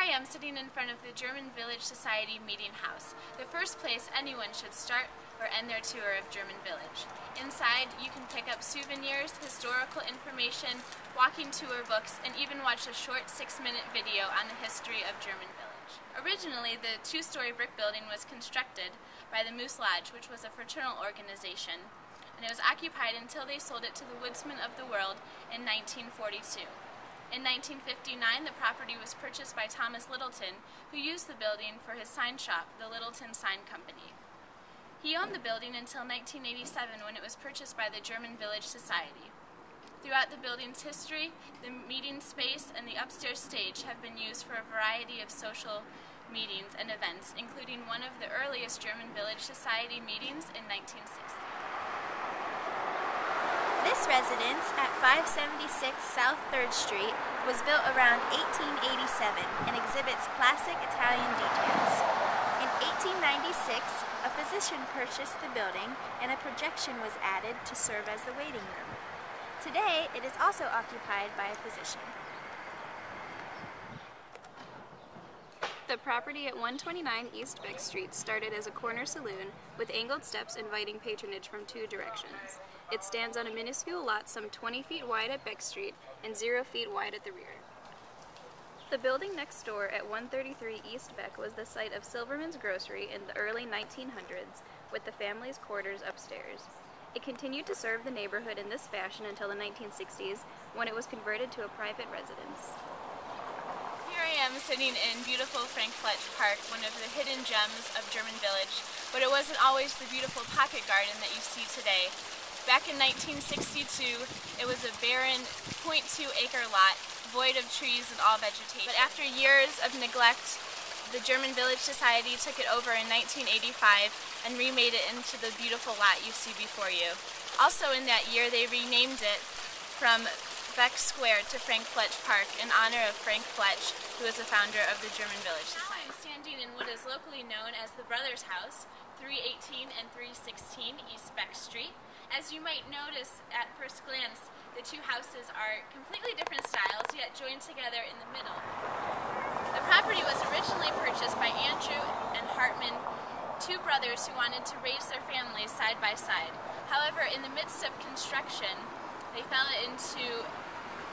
I am sitting in front of the German Village Society meeting house, the first place anyone should start or end their tour of German Village. Inside, you can pick up souvenirs, historical information, walking tour books, and even watch a short 6-minute video on the history of German Village. Originally, the 2-story brick building was constructed by the Moose Lodge, which was a fraternal organization, and it was occupied until they sold it to the Woodsmen of the World in 1942. In 1959, the property was purchased by Thomas Littleton, who used the building for his sign shop, the Littleton Sign Company. He owned the building until 1987, when it was purchased by the German Village Society. Throughout the building's history, the meeting space and the upstairs stage have been used for a variety of social meetings and events, including one of the earliest German Village Society meetings in 1960. This residence at 576 South 3rd Street was built around 1887 and exhibits classic Italian details. In 1896, a physician purchased the building and a projection was added to serve as the waiting room. Today, it is also occupied by a physician. The property at 129 East Beck Street started as a corner saloon with angled steps inviting patronage from 2 directions. It stands on a minuscule lot some 20 feet wide at Beck Street and 0 feet wide at the rear. The building next door at 133 East Beck was the site of Silverman's Grocery in the early 1900s, with the family's quarters upstairs. It continued to serve the neighborhood in this fashion until the 1960s, when it was converted to a private residence. Here I am sitting in beautiful Frank Fletch Park, one of the hidden gems of German Village, but it wasn't always the beautiful pocket garden that you see today. Back in 1962, it was a barren 0.2-acre lot, void of trees and all vegetation. But after years of neglect, the German Village Society took it over in 1985 and remade it into the beautiful lot you see before you. Also in that year, they renamed it from Beck Square to Frank Fletch Park in honor of Frank Fletch, who was the founder of the German Village Society. Now I'm standing in what is locally known as the Brothers House, 318 and 316 East Beck Street. As you might notice at first glance, the 2 houses are completely different styles, yet joined together in the middle. The property was originally purchased by Andrew and Hartman, 2 brothers who wanted to raise their families side by side. However, in the midst of construction, they fell into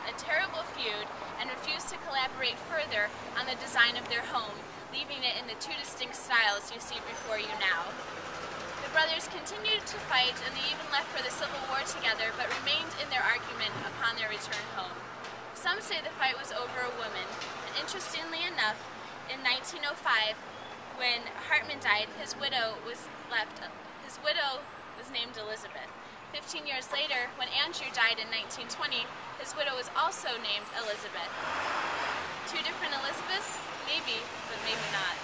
a terrible feud and refused to collaborate further on the design of their home, leaving it in the 2 distinct styles you see before you now. The brothers continued to fight, and they even left for the Civil War together, but remained in their argument upon their return home. Some say the fight was over a woman, and interestingly enough, in 1905, when Hartman died, his widow was named Elizabeth. 15 years later, when Andrew died in 1920, his widow was also named Elizabeth. 2 different Elizabeths? Maybe, but maybe not.